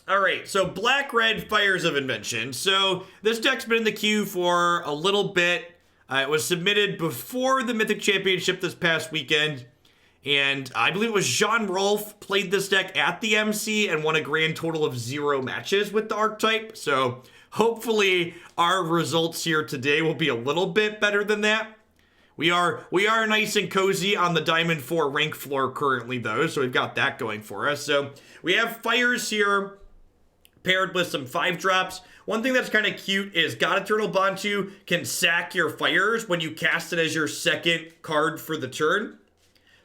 All right, so Black-Red Fires of Invention. So this deck's been in the queue for a little bit. It was submitted before the Mythic Championship this past weekend. And I believe it was Jean Rolfe played this deck at the MC and won a grand total of 0 matches with the archetype. So hopefully our results here today will be a little bit better than that. We are nice and cozy on the Diamond 4 rank floor currently, though, so we've got that going for us. So we have Fires here paired with some 5-drops. One thing that's kind of cute is God-Eternal Bontu can sack your Fires when you cast it as your second card for the turn.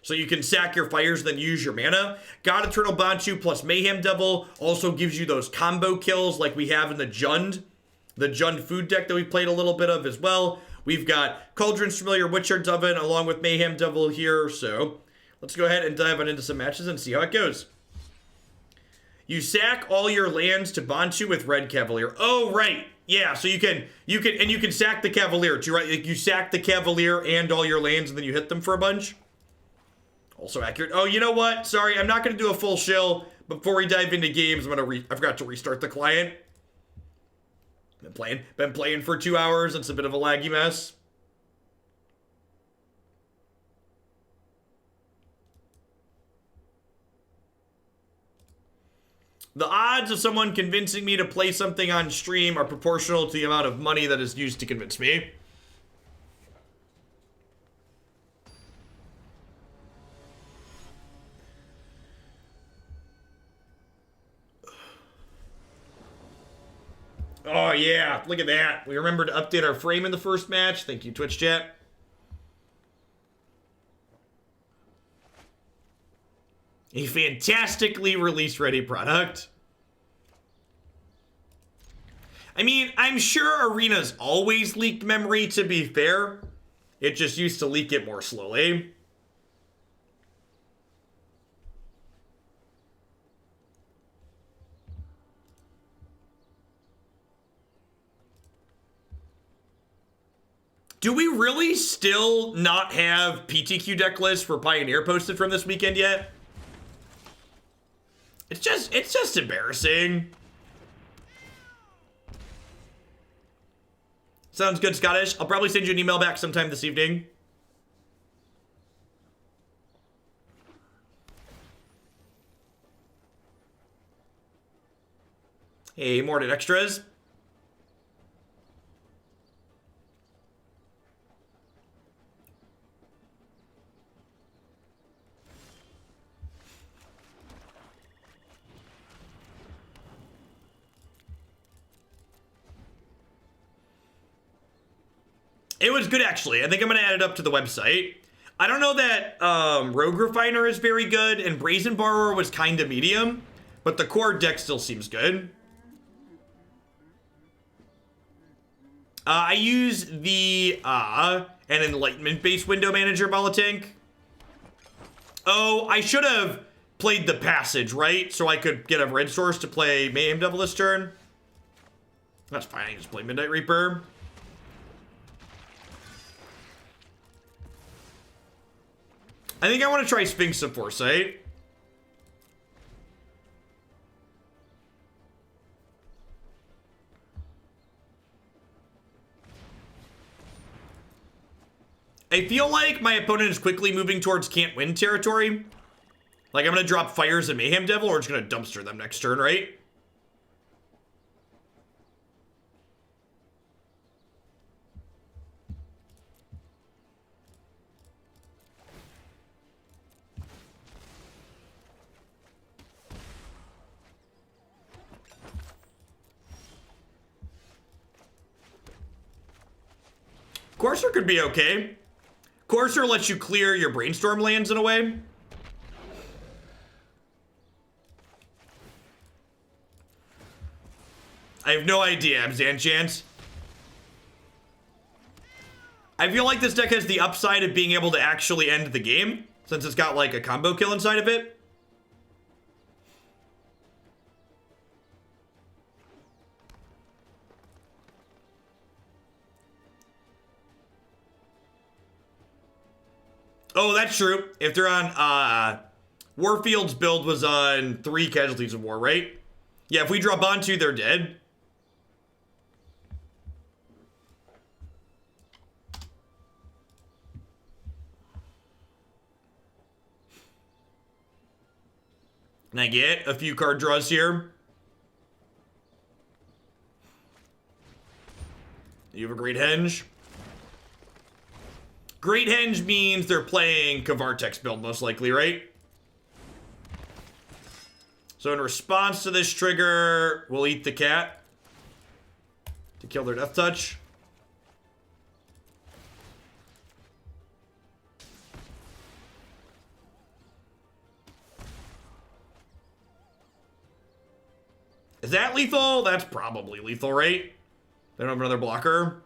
So you can sack your Fires, then use your mana. God-Eternal Bontu plus Mayhem Devil also gives you those combo kills like we have in the Jund food deck that we played a little bit of as well. We've got Cauldron Familiar, Witchard's Oven, along with Mayhem Devil here. So let's go ahead and dive on into some matches and see how it goes. You sack all your lands to Bontu with Red Cavalier. Oh, right. Yeah, so you can sack the Cavalier too, right? Like you sack the Cavalier and all your lands and then you hit them for a bunch. Also accurate. Oh, you know what? Sorry, I'm not going to do a full shill. Before we dive into games, I forgot to restart the client. Been playing for 2 hours. It's a bit of a laggy mess. The odds of someone convincing me to play something on stream are proportional to the amount of money that is used to convince me. Oh yeah, look at that. We remembered to update our frame in the first match. Thank you, Twitch chat. A fantastically release-ready product. I mean, I'm sure Arena's always leaked memory, to be fair. It just used to leak it more slowly. Do we really still not have PTQ deck lists for Pioneer posted from this weekend yet? It's just embarrassing. Sounds good, Scottish. I'll probably send you an email back sometime this evening. Hey, Morted Extras. It was good, actually. I think I'm going to add it up to the website. I don't know that Rogue Refiner is very good, and Brazen Borrower was kind of medium, but the core deck still seems good. I use the an Enlightenment-based window manager Balatank. Oh, I should have played the Passage, right? So I could get a red source to play Mayhem Devil this turn. That's fine, I can just play Midnight Reaper. I think I want to try Sphinx of Foresight. I feel like my opponent is quickly moving towards can't win territory. Like I'm going to drop Fires and Mayhem Devil, or we're just going to dumpster them next turn, right? Courser could be okay. Courser lets you clear your Brainstorm lands in a way. I have no idea, Abzanchant. I feel like this deck has the upside of being able to actually end the game, since it's got like a combo kill inside of it. Oh, that's true. If they're on, Warfield's build was on 3 Casualties of War, right? Yeah, if we draw Bontu, they're dead. And I get a few card draws here. You have a Great Henge. Great Henge means they're playing Kavartek's build, most likely, right? So in response to this trigger, we'll eat the cat to kill their Death Touch. Is that lethal? That's probably lethal, right? They don't have another blocker.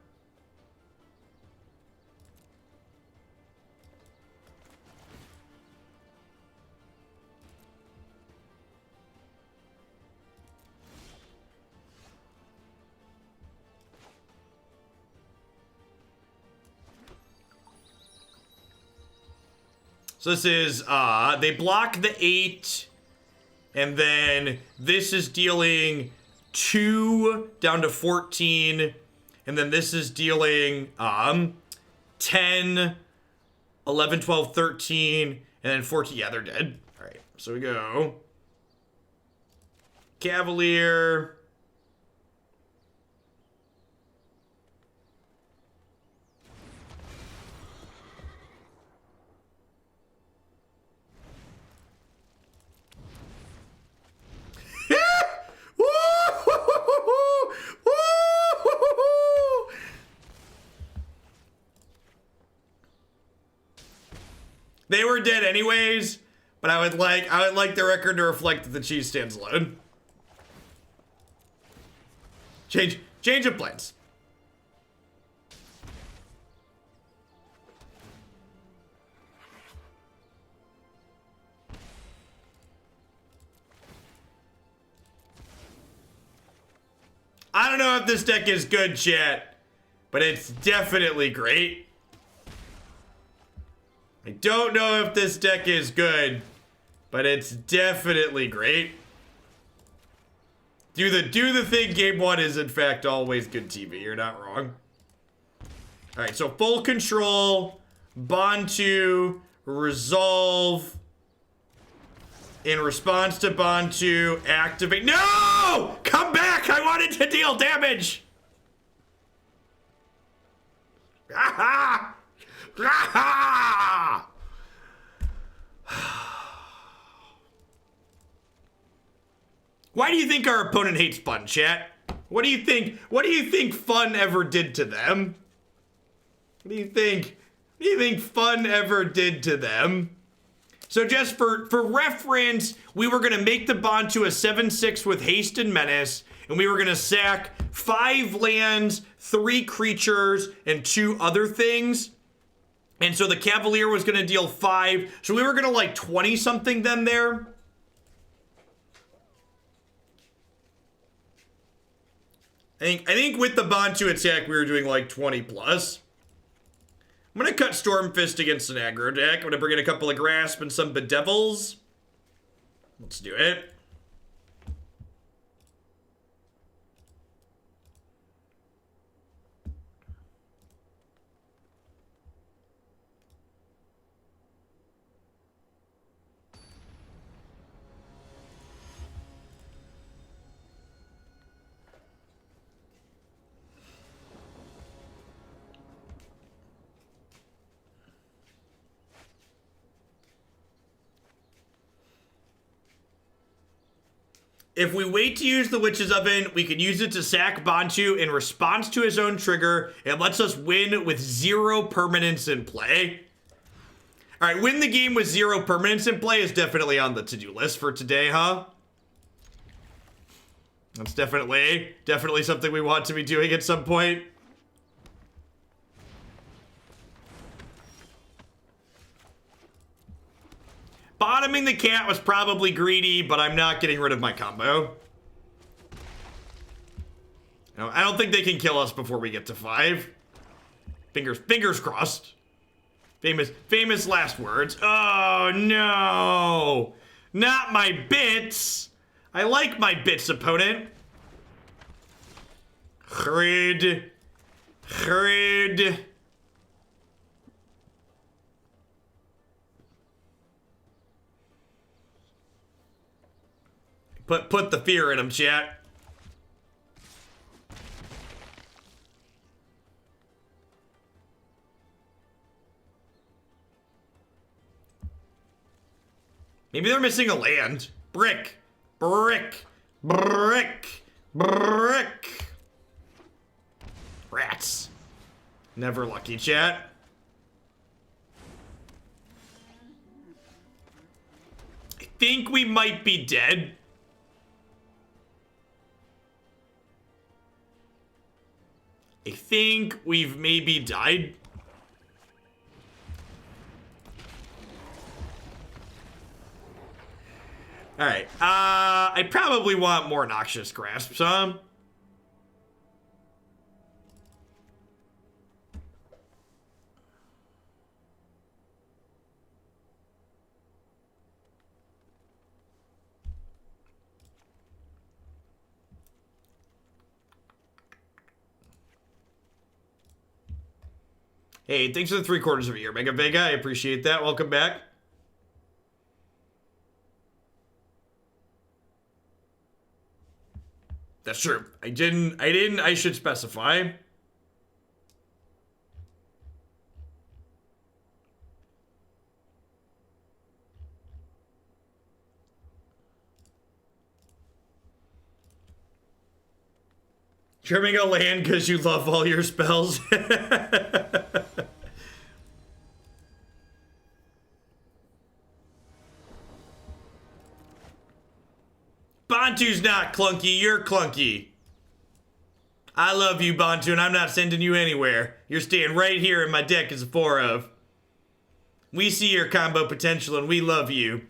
So this is, they block the 8, and then this is dealing 2 down to 14, and then this is dealing 10, 11, 12, 13, and then 14. Yeah, they're dead. All right, so we go Cavalier. They were dead anyways, but I would like the record to reflect that the cheese stands alone. Change of plans. I don't know if this deck is good, chat, but it's definitely great. I don't know if this deck is good, but it's definitely great. Do the thing game 1 is in fact always good TV. You're not wrong. Alright, so full control, Bontu, resolve. In response to Bontu, activate. No! Come back! I wanted to deal damage! Ah! Ah! Why do you think our opponent hates fun, chat? What do you think? What do you think fun ever did to them? What do you think? What do you think fun ever did to them? So just for reference, we were gonna make the Bontu a 7/6 with haste and menace, and we were gonna sack 5 lands, 3 creatures, and 2 other things. And so the Cavalier was gonna deal 5. So we were gonna like 20 something then there. I think with the Bontu attack, we were doing like 20 plus. I'm gonna cut Stormfist against an aggro deck. I'm gonna bring in a couple of Grasp and some Bedevils. Let's do it. If we wait to use the Witch's Oven, we can use it to sack Bontu in response to his own trigger. It lets us win with 0 permanence in play. All right, win the game with 0 permanence in play is definitely on the to-do list for today, huh? That's definitely something we want to be doing at some point. Bottoming the cat was probably greedy, but I'm not getting rid of my combo. No, I don't think they can kill us before we get to 5. Fingers crossed. Famous last words. Oh no! Not my bits! I like my bits, opponent. Grid. Put the fear in him, chat. Maybe they're missing a land. Brick. Rats. Never lucky, chat. I think we might be dead. I think we've maybe died. Alright, I probably want more Noxious Grasp, huh? Hey, thanks for the 3/4 of a year, Mega Vega. I appreciate that. Welcome back. That's true. I should specify. Trimming a land because you love all your spells. Bontu's not clunky, you're clunky. I love you, Bontu, and I'm not sending you anywhere. You're staying right here in my deck as a 4 of. We see your combo potential and we love you.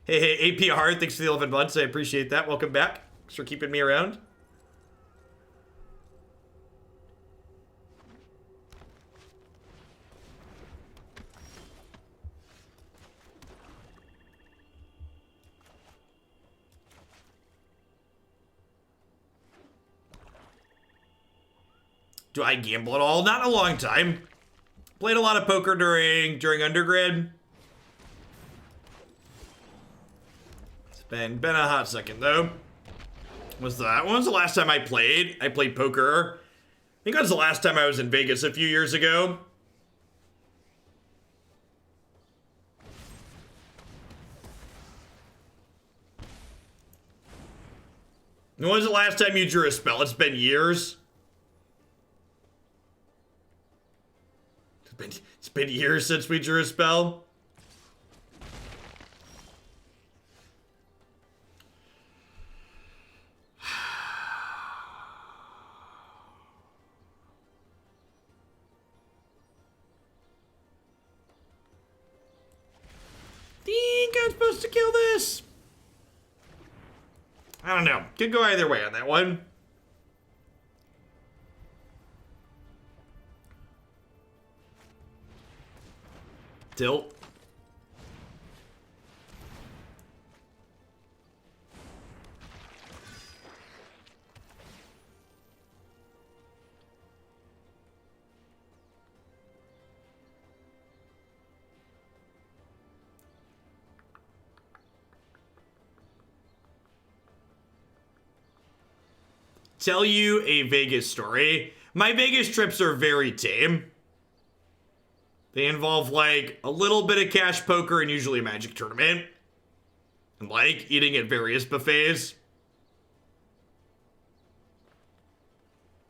Hey, APR, thanks for the 11 months. I appreciate that. Welcome back. Thanks for keeping me around. Do I gamble at all? Not in a long time. Played a lot of poker during undergrad. It's been a hot second though. When was the last time I played? I played poker. I think that was the last time I was in Vegas a few years ago. When was the last time you drew a spell? It's been years. It's been years since we drew a spell. Think I'm supposed to kill this? I don't know. Could go either way on that one. Tilt. Tell you a Vegas story. My Vegas trips are very tame. They involve, like, a little bit of cash poker and usually a Magic tournament. And, like, eating at various buffets.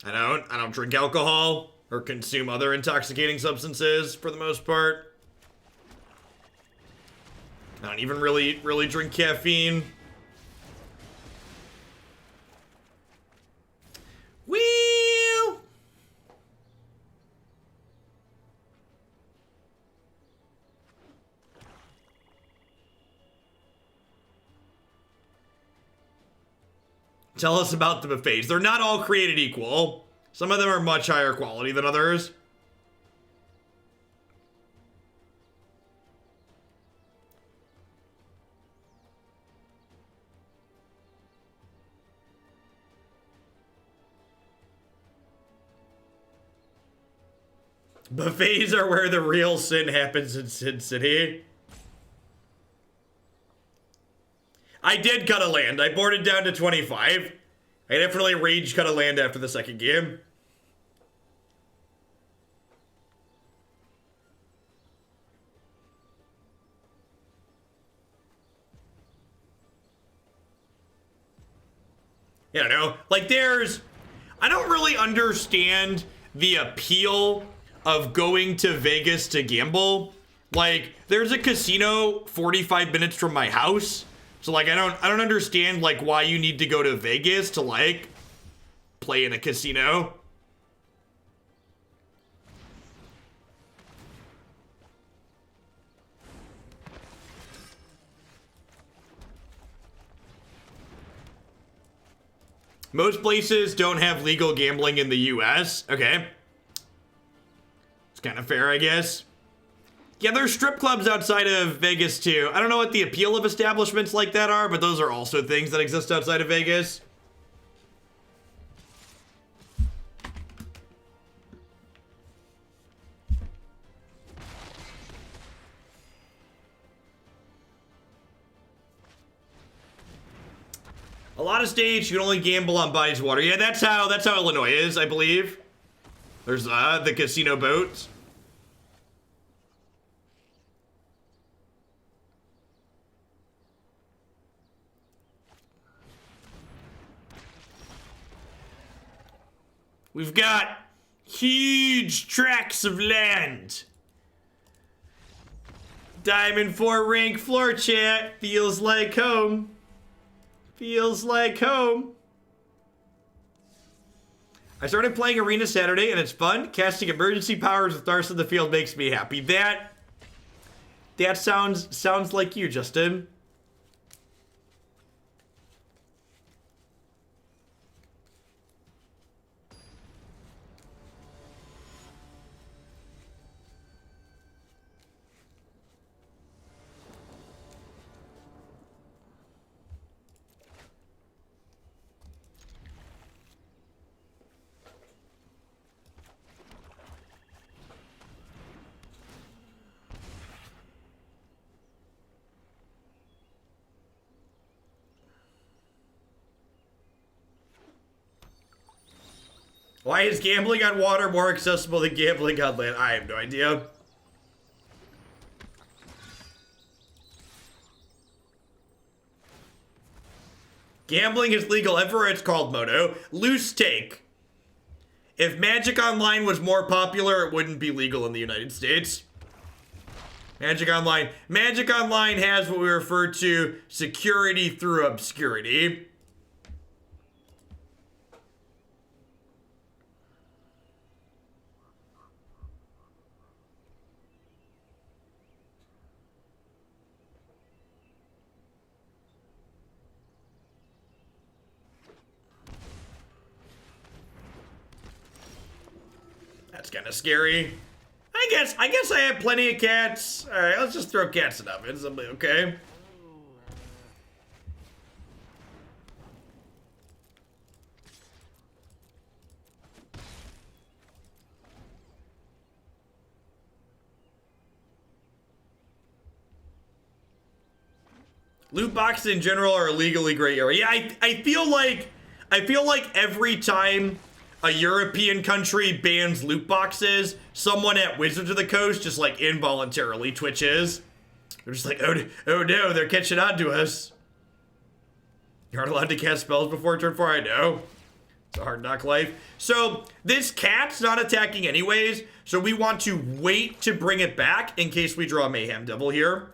I don't drink alcohol or consume other intoxicating substances for the most part. I don't even really drink caffeine. Well, tell us about the buffets. They're not all created equal. Some of them are much higher quality than others. Buffets are where the real sin happens in Sin City. I did cut a land. I boarded down to 25. I definitely rage cut a land after the second game. I don't know. Like, I don't really understand the appeal of going to Vegas to gamble. Like, there's a casino 45 minutes from my house. So, like, I don't understand, like, why you need to go to Vegas to, like, play in a casino. Most places don't have legal gambling in the US. Okay. It's kind of fair, I guess. Yeah, there's strip clubs outside of Vegas, too. I don't know what the appeal of establishments like that are, but those are also things that exist outside of Vegas. A lot of states, you can only gamble on bodies of water. Yeah, that's how Illinois is, I believe. There's the casino boats. We've got huge tracts of land. Diamond 4 rank floor chat. Feels like home. Feels like home. I started playing Arena Saturday and it's fun. Casting emergency powers with Darcy in the field makes me happy. That sounds like you, Justin. Why is gambling on water more accessible than gambling on land? I have no idea. Gambling is legal everywhere it's called, Moto. Loose take. If Magic Online was more popular, it wouldn't be legal in the United States. Magic Online has what we refer to security through obscurity. That's kind of scary. I guess I have plenty of cats. All right, let's just throw cats in ovens. I'll be okay. Loot boxes in general are a legally gray area. Yeah, I feel like every time a European country bans loot boxes, someone at Wizards of the Coast just like involuntarily twitches. They're just like, oh no, they're catching on to us. You aren't allowed to cast spells before turn 4, I know. It's a hard knock life. So this cat's not attacking anyways, so we want to wait to bring it back in case we draw Mayhem Devil here.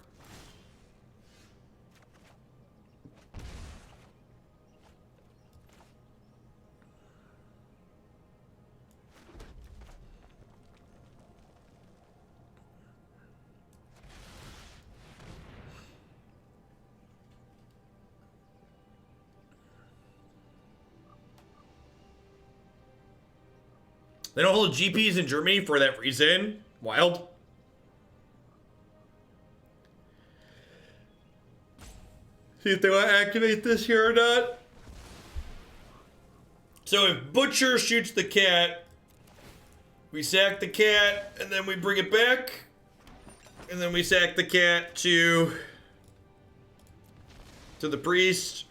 They don't hold GPs in Germany for that reason. Wild. See if they want to activate this here or not. So if Butcher shoots the cat, We sack the cat, and then we bring it back. And then we sack the cat to the priest.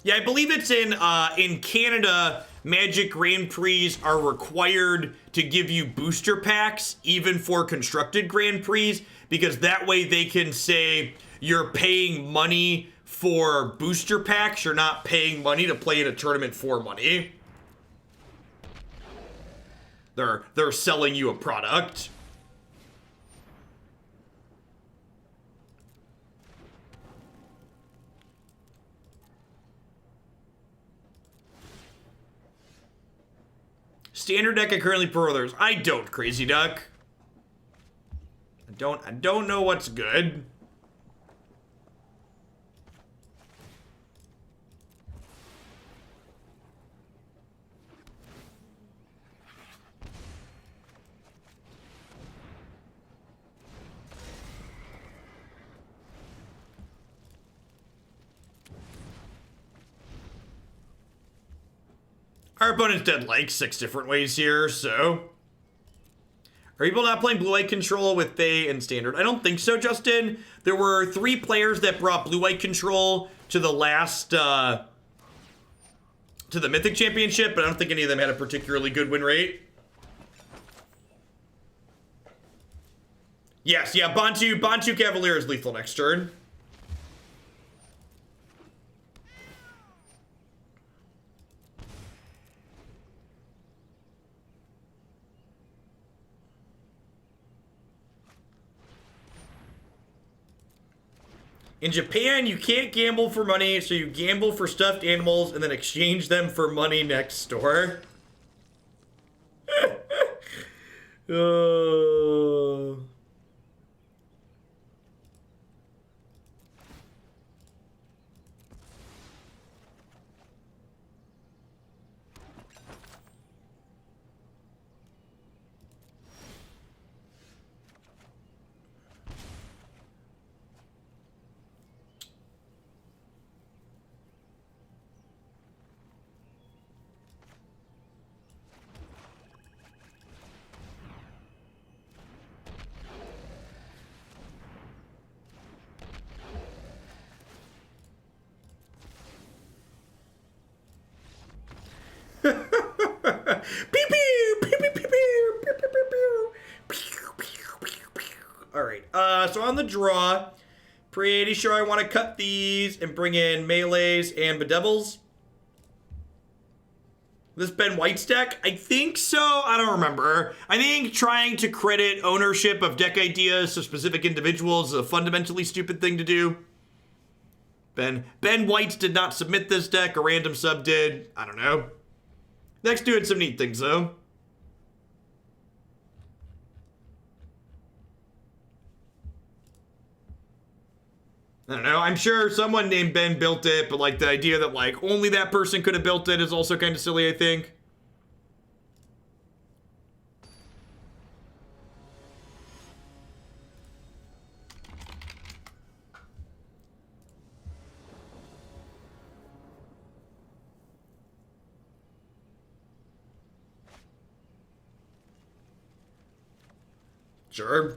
Yeah, I believe it's in Canada, Magic Grand Prix are required to give you booster packs, even for constructed Grand Prix, because that way they can say you're paying money for booster packs, you're not paying money to play in a tournament for money. They're selling you a product. Standard deck I currently prefer others. I don't, Crazy Duck. I don't know what's good. Our opponent's dead like 6 different ways here, so... Are people not playing blue-white control with Fae and Standard? I don't think so, Justin. There were 3 players that brought blue-white control to the last, to the Mythic Championship, but I don't think any of them had a particularly good win rate. Yes, yeah, Bontu Cavalier is lethal next turn. In Japan, you can't gamble for money, so you gamble for stuffed animals and then exchange them for money next door. Oh. Alright, so on the draw, pretty sure I want to cut these and bring in Melees and Bedevils. This Ben White's deck? I think so. I don't remember. I think trying to credit ownership of deck ideas to specific individuals is a fundamentally stupid thing to do. Ben White's did not submit this deck. A random sub did. I don't know. Deck's doing some neat things, though. I don't know. I'm sure someone named Ben built it, but like the idea that like only that person could have built it is also kind of silly, I think. Sure.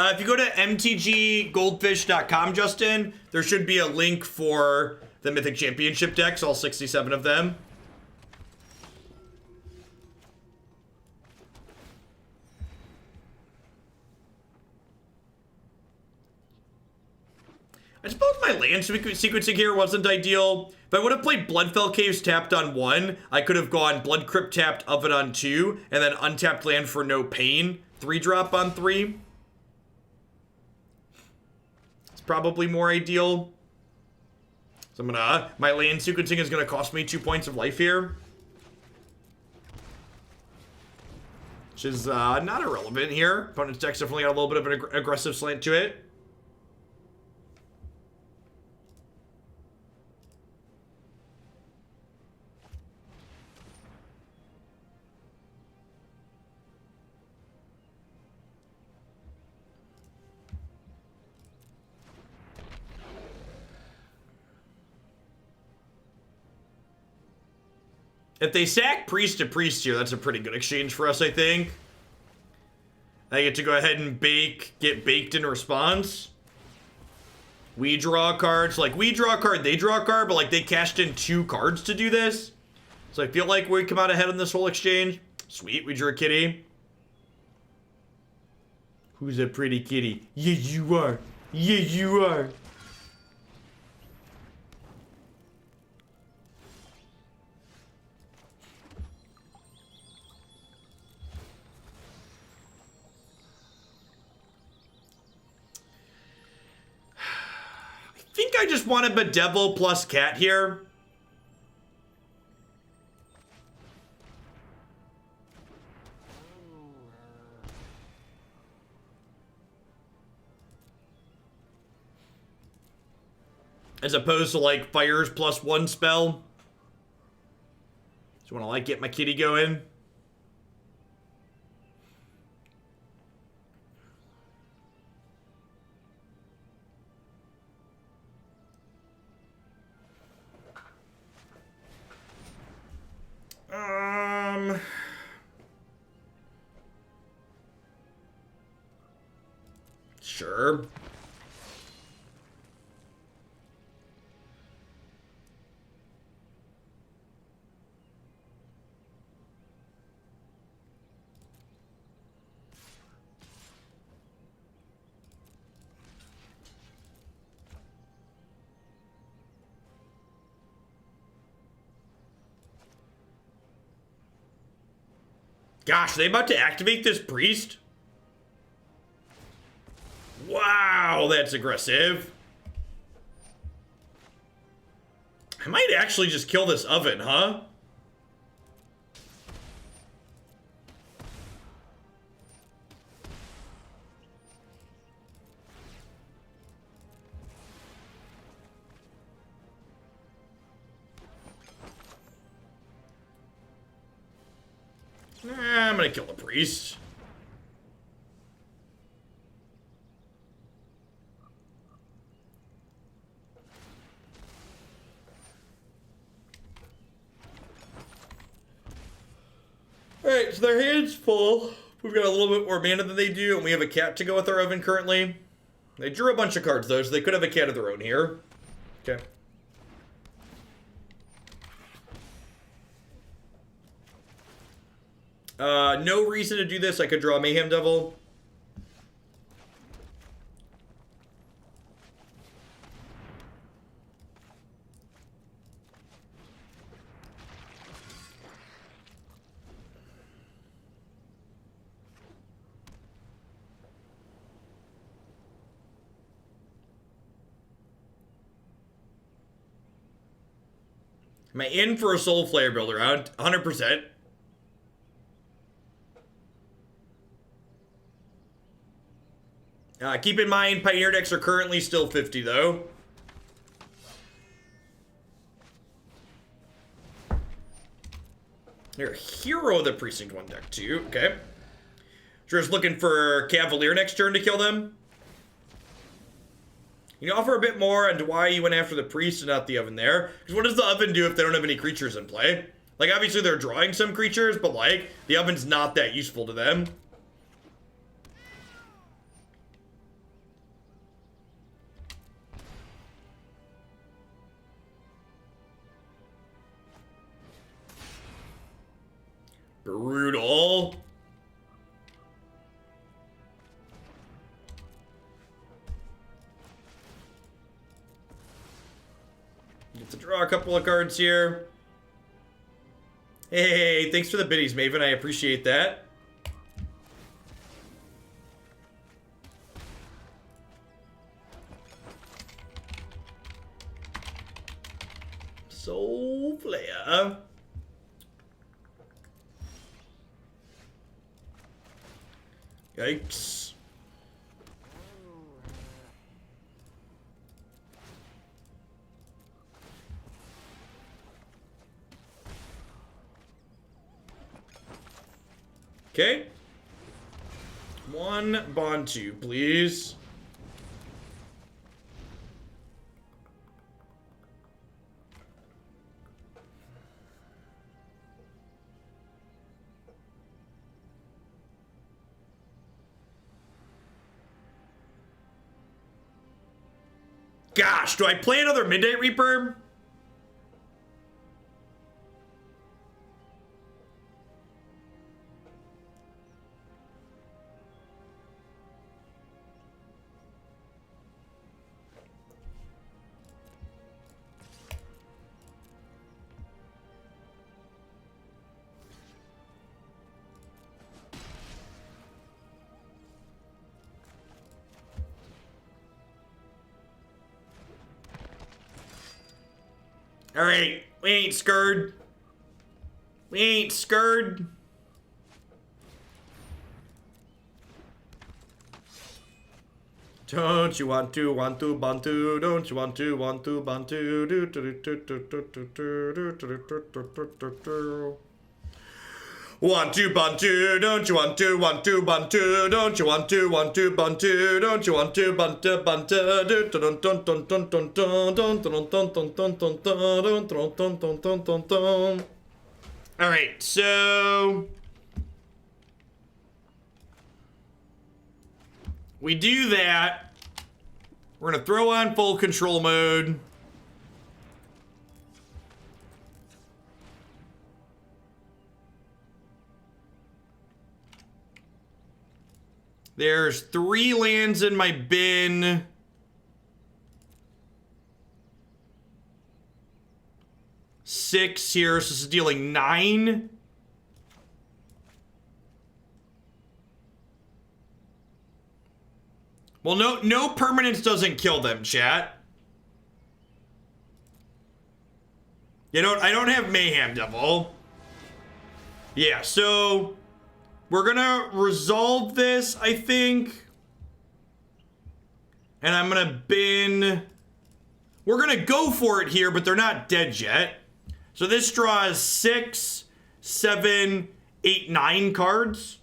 If you go to mtggoldfish.com, Justin, there should be a link for the Mythic Championship decks, all 67 of them. I suppose my land sequencing here wasn't ideal. If I would have played Bloodfell Caves tapped on 1, I could have gone Blood Crypt tapped Oven on 2, and then untapped land for no pain, 3-drop on 3. It's probably more ideal. So I'm gonna, my land sequencing is gonna cost me 2 points of life here. which is not irrelevant here. Opponent's deck's definitely got a little bit of an aggressive slant to it. If they sack priest to priest here, that's a pretty good exchange for us, I think. I get to go ahead and get baked in response. We draw cards. Like, we draw a card, they draw a card, but, like, they cashed in 2 cards to do this. So I feel like we come out ahead on this whole exchange. Sweet, we drew a kitty. Who's a pretty kitty? Yeah, you are. Yeah, you are. I think I just want a Bedevil plus cat here. As opposed to like fires plus 1 spell. Just want to like get my kitty going. Sure. Gosh, are they about to activate this priest? Wow, that's aggressive. I might actually just kill this oven, huh? I'm gonna kill the priest. Alright, so their hand's full. We've got a little bit more mana than they do, and we have a cat to go with our oven currently. They drew a bunch of cards, though, so they could have a cat of their own here. Okay. No reason to do this. I could draw Mayhem Devil. Am I in for a Soul Flare build around? 100%. Keep in mind, Pioneer decks are currently still 50, though. You're a hero of the Precinct 1 deck, too. Okay. Just looking for Cavalier next turn to kill them. Can you offer a bit more on why you went after the priest and not the oven there? Because what does the oven do if they don't have any creatures in play? Like, obviously they're drawing some creatures, but, like, the oven's not that useful to them. Brutal. Get to draw a couple of cards here. Hey, thanks for the biddies, Maven. I appreciate that. Soul Flare. Yikes. Okay. 1 Bontu, please. Gosh, do I play another Midnight Reaper? Alright, we ain't scared. We ain't scared. Don't you want to Bontu? Don't you want to Bontu? Want to Bontu? Don't you want to Bontu? Don't you want to Bontu? Don't you want to Bontu? All right, so we do that. We're gonna throw on full control mode. There's 3 lands in my bin. Six here, so this is dealing 9. Well, no permanence doesn't kill them, chat. I don't have Mayhem Devil. Yeah, so we're gonna resolve this, I think. And I'm gonna bin. We're gonna go for it here, but they're not dead yet. So this draws 6, 7, 8, 9 cards.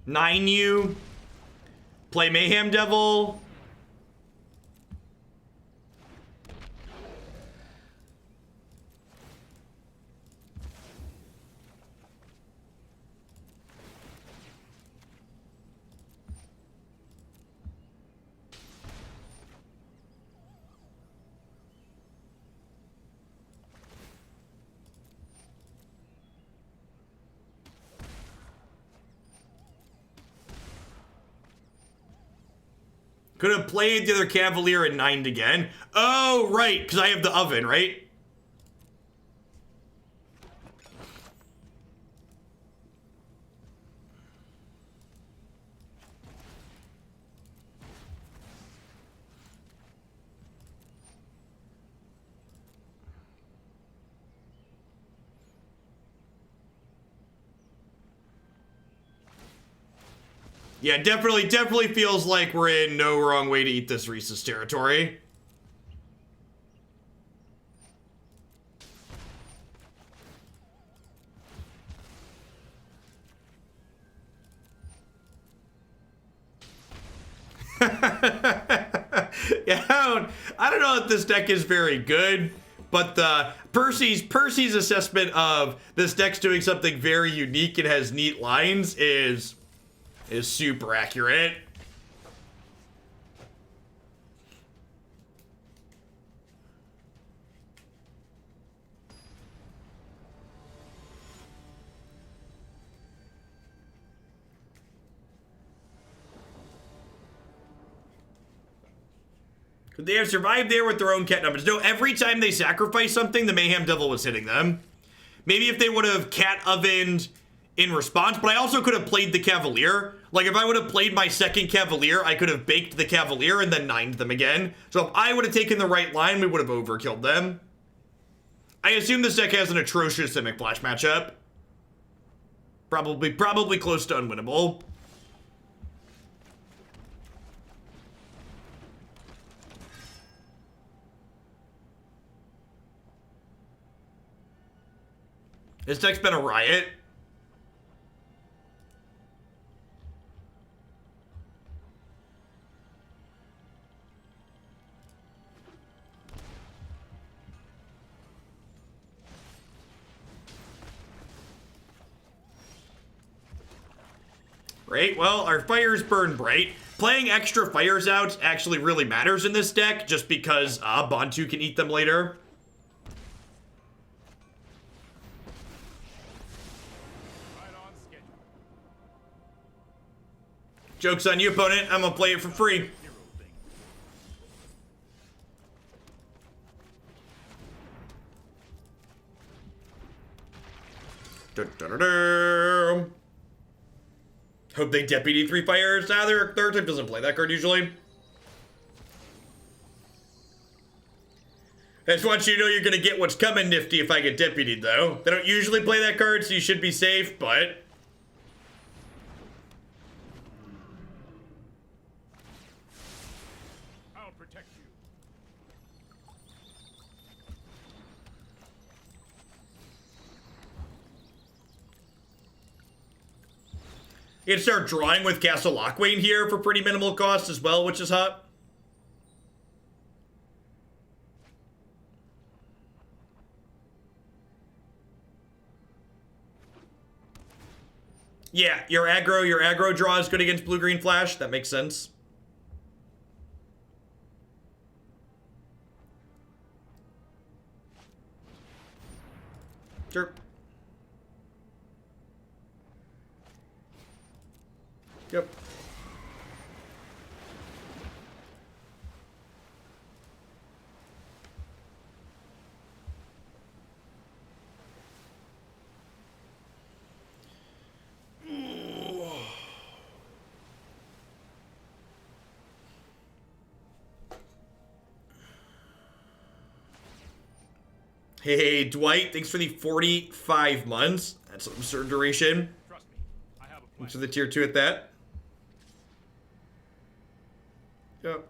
Nine you. Play Mayhem Devil. Could have played the other Cavalier and 9'd again. Oh, right, because I have the oven, right? Yeah, definitely feels like we're in no wrong way to eat this Reese's territory. Yeah, I don't know if this deck is very good, but Percy's assessment of this deck's doing something very unique and has neat lines is super accurate. Could they have survived there with their own cat numbers? No, every time they sacrifice something, the Mayhem Devil was hitting them. Maybe if they would have cat ovened in response, but I also could have played the Cavalier. Like, if I would have played my second Cavalier, I could have baked the Cavalier and then 9'd them again. So if I would have taken the right line, we would have overkilled them. I assume this deck has an atrocious Simic Flash matchup. Probably close to unwinnable. This deck's been a riot. Right, well, our fires burn bright. Playing extra fires out actually really matters in this deck, just because Bontu can eat them later. Joke's on you, opponent. I'm gonna play it for free. Da-da-da-da. Hope they deputy 3 fires. Their type doesn't play that card usually. I just want you to know you're gonna get what's coming, Nifty, if I get deputied, though. They don't usually play that card, so you should be safe, but... You can start drawing with Castle Locthwain here for pretty minimal cost as well, which is hot. Yeah, your aggro draw is good against blue-green flash. That makes sense. Sure. Yep. Hey, Dwight, thanks for the 45 months. That's an absurd duration. Trust me, I have a plan. Thanks for the tier 2 at that. Yep.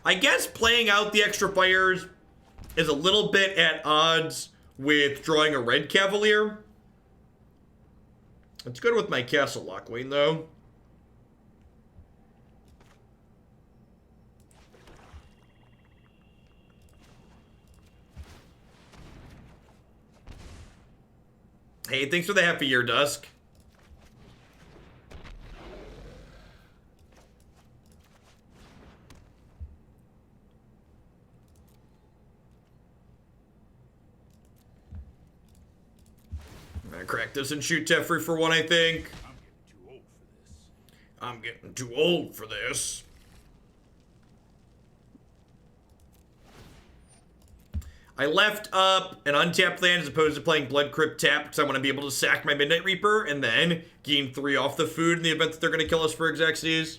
I guess playing out the extra fires is a little bit at odds with drawing a red Cavalier. It's good with my Castle Locthwain, though. Hey, thanks for the half a year, Dusk. I'm gonna crack this and shoot Teferi for one, I think. I'm getting too old for this. I left up an untapped land as opposed to playing Blood Crypt tap because I want to be able to sack my Midnight Reaper and then gain 3 off the food in the event that they're going to kill us for Xyz.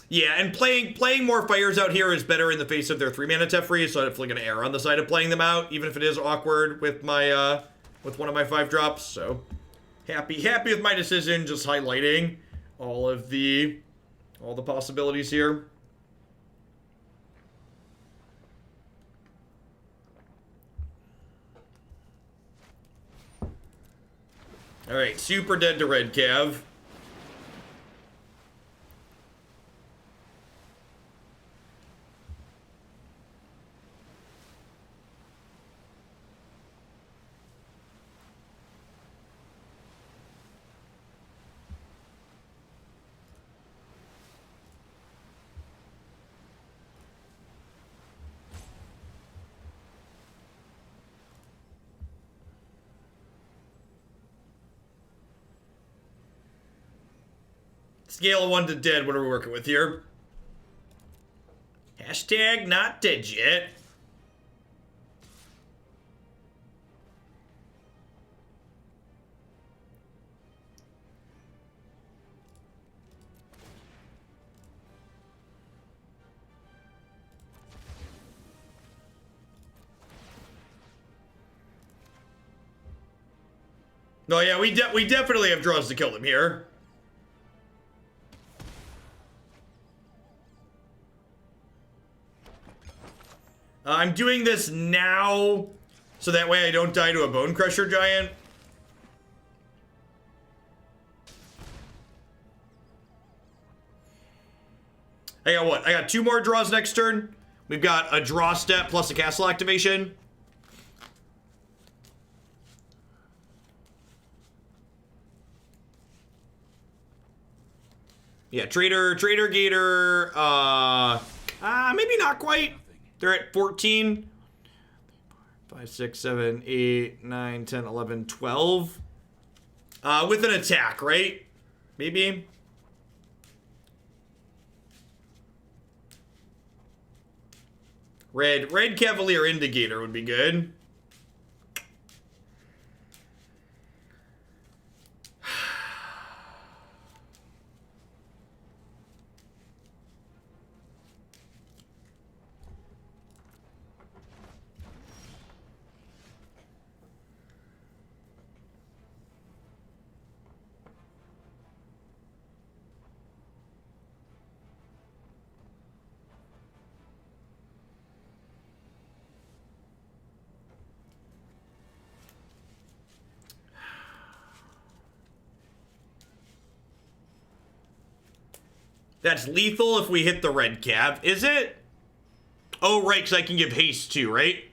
Yeah, and playing more fires out here is better in the face of their 3-mana Teferi, so I'm definitely going to err on the side of playing them out, even if it is awkward with my with one of my 5-drops. So happy with my decision, just highlighting all the possibilities here. All right, super dead to red Cav. Scale of 1 to dead, what are we working with here? Hashtag not dead yet. No, yeah, we definitely have draws to kill them here. I'm doing this now so that way I don't die to a Bone Crusher Giant. I got what? I got 2 more draws next turn. We've got a draw step plus a castle activation. Yeah, Trader, Gator, maybe not quite. They're at 14. 5, 6, 7, 8, 9, 10, 11, 12. With an attack, right? Maybe. Red Cavalier Indicator would be good. That's lethal if we hit the red cav. Is it? Oh, right, because I can give haste too, right?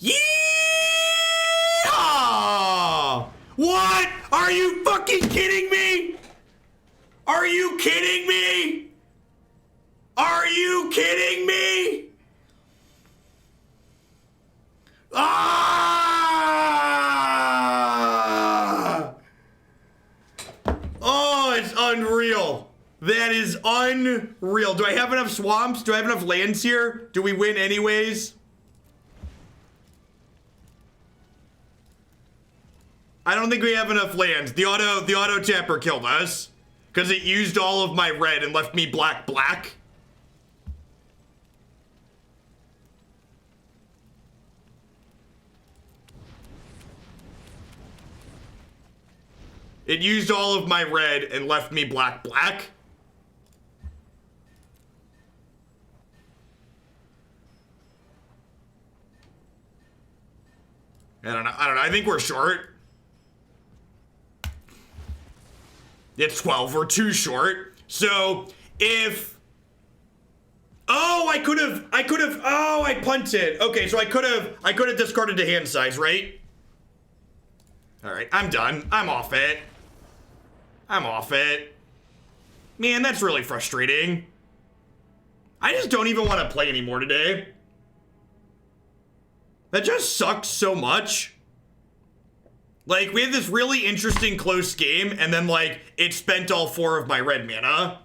Yeah! What? Are you fucking kidding me? Are you kidding me? Are you kidding me? Ah! Oh, it's unreal. That is unreal. Do I have enough swamps? Do I have enough lands here? Do we win anyways? I don't think we have enough lands. The auto tapper killed us because it used all of my red and left me black. It used all of my red and left me black. I don't know. I think we're short. It's 12. We're too short. So if... Oh, I could have... Oh, I punted. Okay, so I could have discarded the hand size, right? All right, I'm done. I'm off it. Man, that's really frustrating. I just don't even want to play anymore today. That just sucks so much. Like, we had this really interesting close game, and then, like, it spent all 4 of my red mana.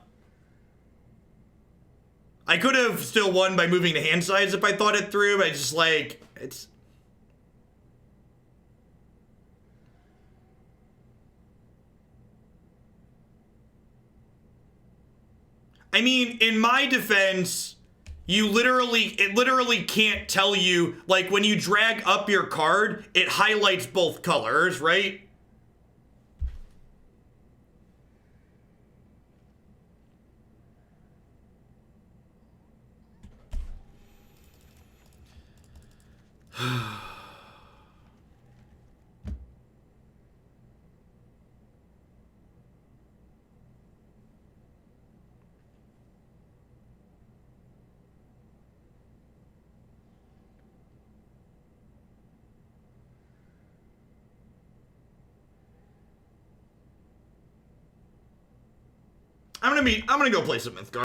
I could have still won by moving to hand size if I thought it through, but it's just, like, it's... I mean, in my defense... It literally can't tell you, like, when you drag up your card, it highlights both colors, right? I'm gonna go play some Mythgard.